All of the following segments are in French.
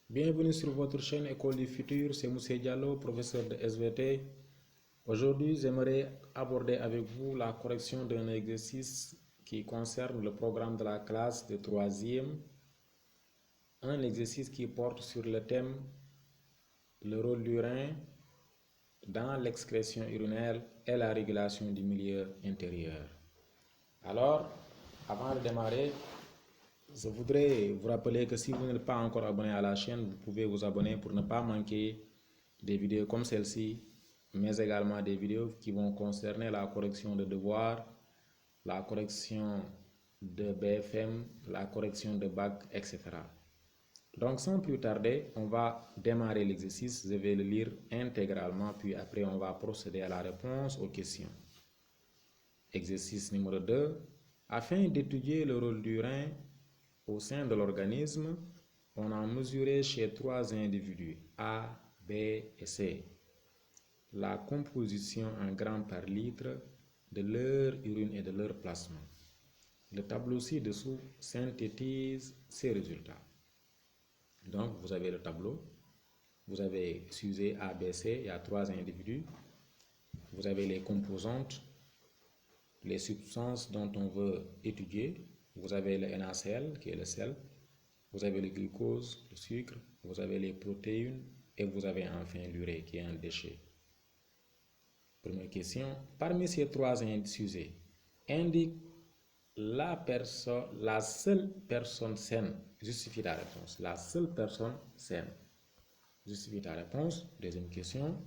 Bienvenue sur votre chaîne École du Futur, c'est Moussé Diallo, professeur de SVT. Aujourd'hui, j'aimerais aborder avec vous la correction d'un exercice qui concerne le programme de la classe de 3e. Un exercice qui porte sur le thème le rôle du rein dans l'excrétion urinaire et la régulation du milieu intérieur. Alors, avant de démarrer, je voudrais vous rappeler que si vous n'êtes pas encore abonné à la chaîne, vous pouvez vous abonner pour ne pas manquer des vidéos comme celle-ci, mais également des vidéos qui vont concerner la correction de devoirs, la correction de BFM, la correction de bac, etc. Donc sans plus tarder, on va démarrer l'exercice. Je vais le lire intégralement, puis après on va procéder à la réponse aux questions. Exercice numéro 2. Afin d'étudier le rôle du rein au sein de l'organisme, on a mesuré chez 3 individus, A, B et C, la composition en grammes par litre de leur urine et de leur plasma. Le tableau ci-dessous synthétise ces résultats. Donc, vous avez le tableau, vous avez SUSé A, B, C, il y a 3 individus, vous avez les composantes, les substances dont on veut étudier, vous avez le NaCl qui est le sel, vous avez le glucose, le sucre, vous avez les protéines et vous avez enfin l'urée qui est un déchet. Première question, parmi ces 3 sujets, indique la seule personne saine. Justifie ta réponse. La seule personne saine. Justifie ta réponse. Deuxième question,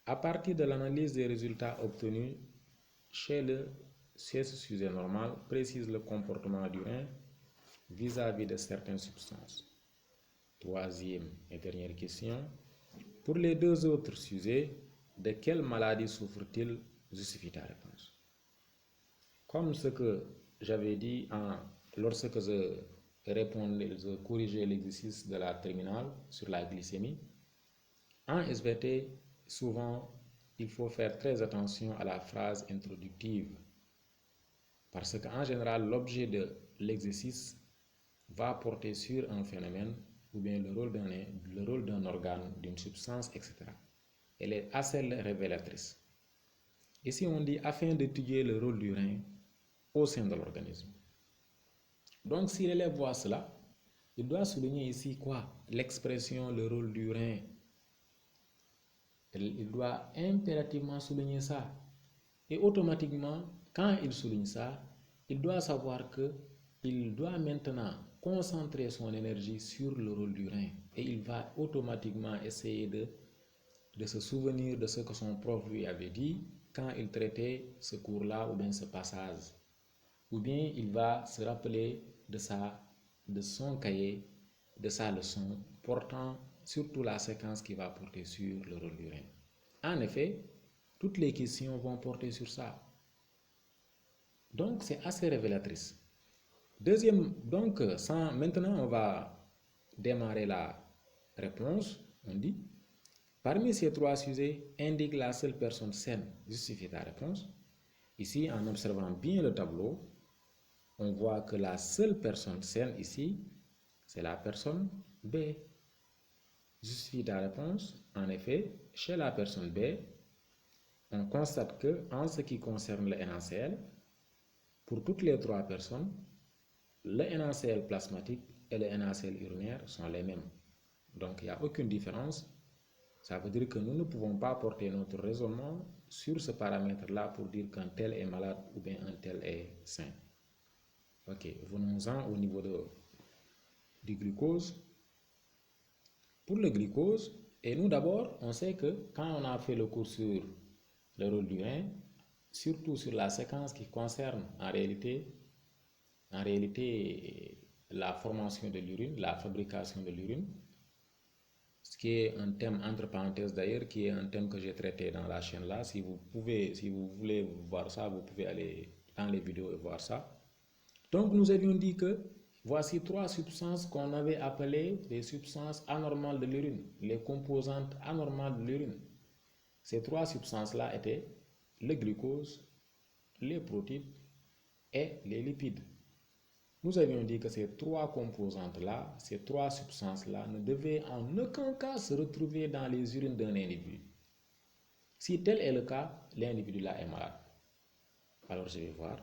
à partir de l'analyse des résultats obtenus chez ce sujet normal, précise le comportement du rein vis-à-vis de certaines substances. Troisième et dernière question. Pour les 2 autres sujets, de quelle maladie souffre-t-il? Justifie ta réponse. Comme ce que j'avais dit lorsque je corrigeais l'exercice de la terminale sur la glycémie, en SVT, souvent, il faut faire très attention à la phrase introductive. Parce qu'en général, l'objet de l'exercice va porter sur un phénomène ou bien le rôle d'un organe, d'une substance, etc. Elle est assez révélatrice. Ici, on dit afin d'étudier le rôle du rein au sein de l'organisme. Donc, si l'élève voit cela, il doit souligner ici quoi? L'expression le rôle du rein. Il doit impérativement souligner ça. Et automatiquement, quand il souligne ça, il doit savoir que il doit maintenant concentrer son énergie sur le rôle du rein. Et il va automatiquement essayer de se souvenir de ce que son prof lui avait dit quand il traitait ce cours-là ou bien ce passage. Ou bien il va se rappeler de son cahier, de sa leçon, portant surtout la séquence qui va porter sur le rôle du rein. En effet, toutes les questions vont porter sur ça. Donc, c'est assez révélatrice. Maintenant, on va démarrer la réponse. On dit, parmi ces 3 sujets, indique la seule personne saine. Justifie ta réponse. Ici, en observant bien le tableau, on voit que la seule personne saine ici, c'est la personne B. Justifie ta réponse. En effet, chez la personne B, on constate que en ce qui concerne le NaCl, pour toutes les 3 personnes, le NaCl plasmatique et le NaCl urinaire sont les mêmes. Donc, il n'y a aucune différence. Ça veut dire que nous ne pouvons pas porter notre raisonnement sur ce paramètre-là pour dire qu'un tel est malade ou bien un tel est sain. Ok, venons-en au niveau du glucose. Pour le glucose, et nous d'abord, on sait que quand on a fait le cours sur le rôle du rein, surtout sur la séquence qui concerne en réalité la formation de l'urine, la fabrication de l'urine, ce qui est un thème entre parenthèses d'ailleurs, qui est un thème que j'ai traité dans la chaîne là. Si vous voulez voir ça, vous pouvez aller dans les vidéos et voir ça. Donc nous avions dit que voici 3 substances qu'on avait appelées les substances anormales de l'urine, les composantes anormales de l'urine. Ces 3 substances-là étaient le glucose, les protéines et les lipides. nous avions dit que ces trois composantes-là, ces trois substances-là, ne devaient en aucun cas se retrouver dans les urines d'un individu. Si tel est le cas, l'individu-là est malade. Alors je vais voir,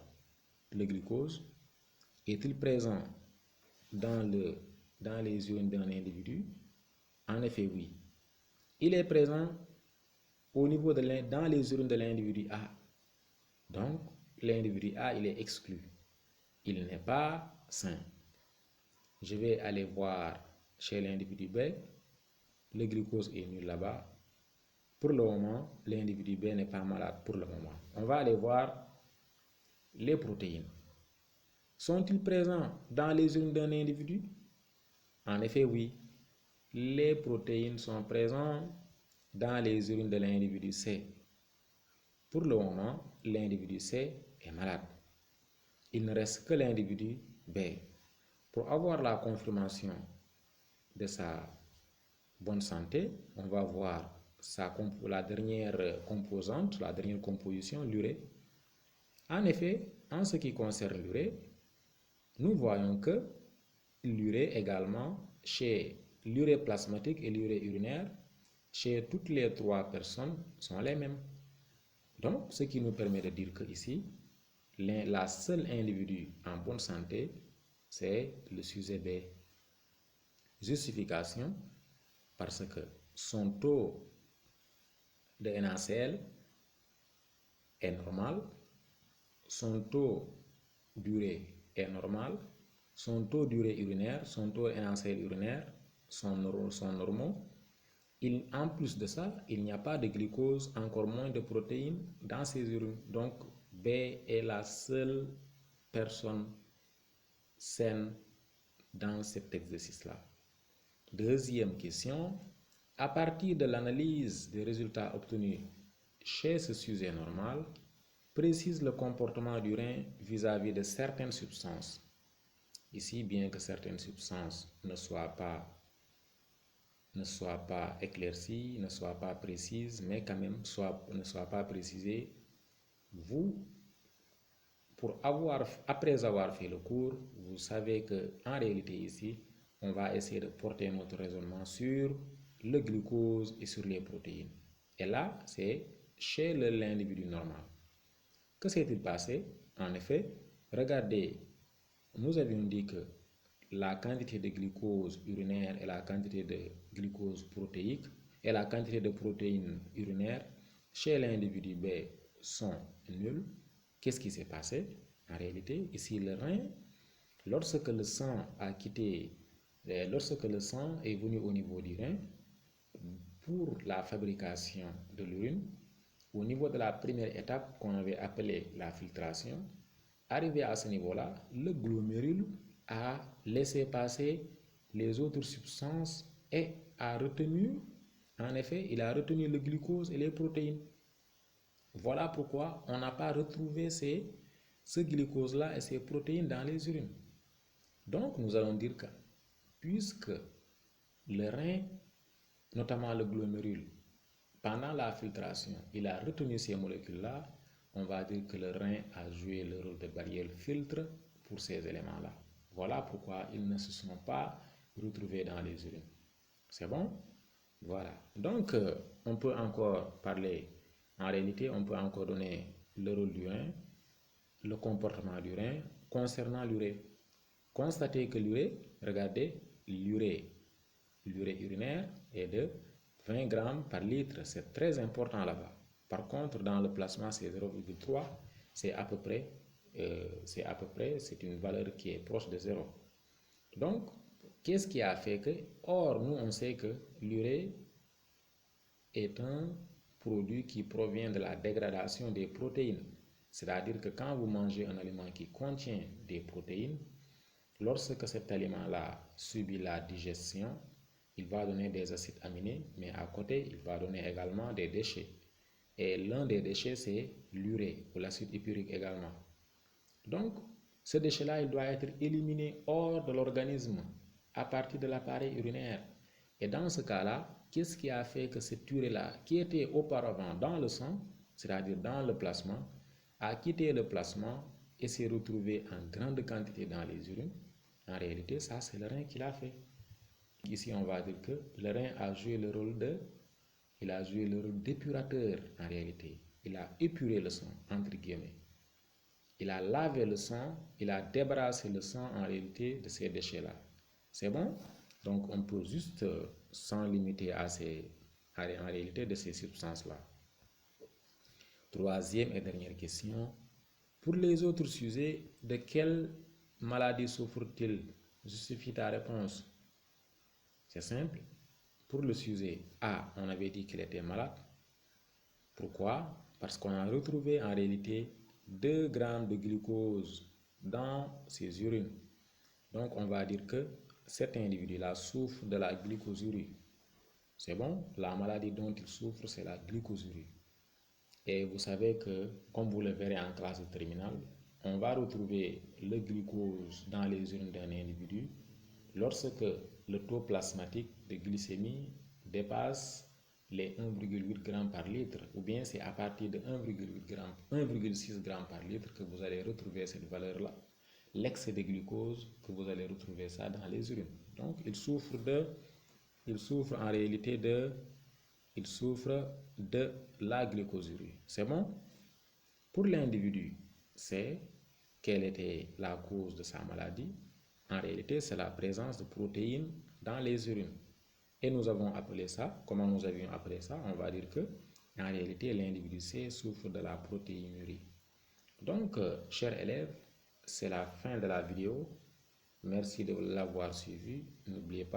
le glucose est-il présent dans les urines d'un individu? En effet, oui. Il est présent dans les urines de l'individu A. Donc, l'individu A, il est exclu. Il n'est pas sain. Je vais aller voir chez l'individu B. Le glucose est nul là-bas. Pour le moment, l'individu B n'est pas malade pour le moment. On va aller voir les protéines. Sont-ils présents dans les urines d'un individu? En effet, oui. Les protéines sont présentes dans les urines de l'individu C. Pour le moment, l'individu C est malade. Il ne reste que l'individu B. Pour avoir la confirmation de sa bonne santé, on va voir la dernière composante, la dernière composition, l'urée. En effet, en ce qui concerne l'urée, nous voyons que l'urée également, chez l'urée plasmatique et l'urée urinaire, chez toutes les trois personnes, sont les mêmes. Donc, ce qui nous permet de dire que ici, la seule individu en bonne santé, c'est le sujet B. Justification, parce que son taux de NaCl est normal, son taux d'urée est normal, son taux d'urée urinaire, son taux de NaCl urinaire sont normaux. En plus de ça, il n'y a pas de glucose, encore moins de protéines dans ces urines. Donc, B est la seule personne saine dans cet exercice-là. Deuxième question, à partir de l'analyse des résultats obtenus chez ce sujet normal, précise le comportement du rein vis-à-vis de certaines substances. Ici, bien que certaines substances ne soient pas éclaircies, ne soient pas précises, mais quand même ne soient pas précisées, après avoir fait le cours, vous savez que en réalité ici, on va essayer de porter notre raisonnement sur le glucose et sur les protéines. Et là, c'est chez l'individu normal. Que s'est-il passé? En effet, regardez, nous avions dit que la quantité de glucose urinaire et la quantité de glucose protéique et la quantité de protéines urinaires chez l'individu B sont nulles. Qu'est-ce qui s'est passé? En réalité, ici le rein, lorsque le sang est venu au niveau du rein pour la fabrication de l'urine, au niveau de la première étape qu'on avait appelée la filtration, arrivé à ce niveau-là, le glomérule a laissé passer les autres substances et a retenu, en effet, il a retenu le glucose et les protéines. Voilà pourquoi on n'a pas retrouvé ce glucose-là et ces protéines dans les urines. Donc, nous allons dire que puisque le rein, notamment le glomérule, pendant la filtration, il a retenu ces molécules-là, on va dire que le rein a joué le rôle de barrière filtre pour ces éléments-là. Voilà pourquoi ils ne se sont pas retrouvés dans les urines. C'est bon? Voilà. Donc, on peut encore parler, en réalité, on peut encore donner le rôle du rein, le comportement du rein concernant l'urée. Constatez que l'urée, regardez, l'urée urinaire est de 20 grammes par litre. C'est très important là-bas. Par contre, dans le plasma, c'est 0,3. C'est une valeur qui est proche de 0. Donc, qu'est-ce qui a fait que, or, nous, on sait que l'urée est un produit qui provient de la dégradation des protéines. C'est-à-dire que quand vous mangez un aliment qui contient des protéines, lorsque cet aliment-là subit la digestion, il va donner des acides aminés, mais à côté, il va donner également des déchets. Et l'un des déchets, c'est l'urée ou l'acide épurique également. Donc, ce déchet-là, il doit être éliminé hors de l'organisme à partir de l'appareil urinaire. Et dans ce cas-là, qu'est-ce qui a fait que cette urée-là, qui était auparavant dans le sang, c'est-à-dire dans le plasma, a quitté le plasma et s'est retrouvé en grande quantité dans les urines, en réalité, ça c'est le rein qui l'a fait. Ici, on va dire que le rein a joué le rôle d'épurateur en réalité. Il a épuré le sang, entre guillemets. Il a lavé le sang, il a débarrassé le sang en réalité de ces déchets-là. C'est bon? Donc, on peut juste s'en limiter en réalité de ces substances-là. Troisième et dernière question. Pour les autres sujets, de quelle maladie souffre-t-il? Justifie ta réponse. C'est simple. Pour le sujet A, on avait dit qu'il était malade. Pourquoi? Parce qu'on a retrouvé en réalité 2 grammes de glucose dans ses urines. Donc, on va dire que cet individu-là souffre de la glycosurie. C'est bon? La maladie dont il souffre, c'est la glycosurie. Et vous savez que, comme vous le verrez en classe de terminale, on va retrouver le glucose dans les urines d'un individu lorsque le taux plasmatique de glycémie dépasse les 1,8 g par litre, ou bien c'est à partir de 1,6 g par litre que vous allez retrouver cette valeur-là. L'excès de glucose, que vous allez retrouver ça dans les urines. Donc, il souffre en réalité de la glycosurie. C'est bon? Pour l'individu, c'est quelle était la cause de sa maladie? En réalité, c'est la présence de protéines dans les urines. Et nous avons appelé ça, comment nous avions appelé ça? On va dire que, en réalité, l'individu C souffre de la protéinurie. Donc, chers élèves, c'est la fin de la vidéo. Merci de l'avoir suivi. N'oubliez pas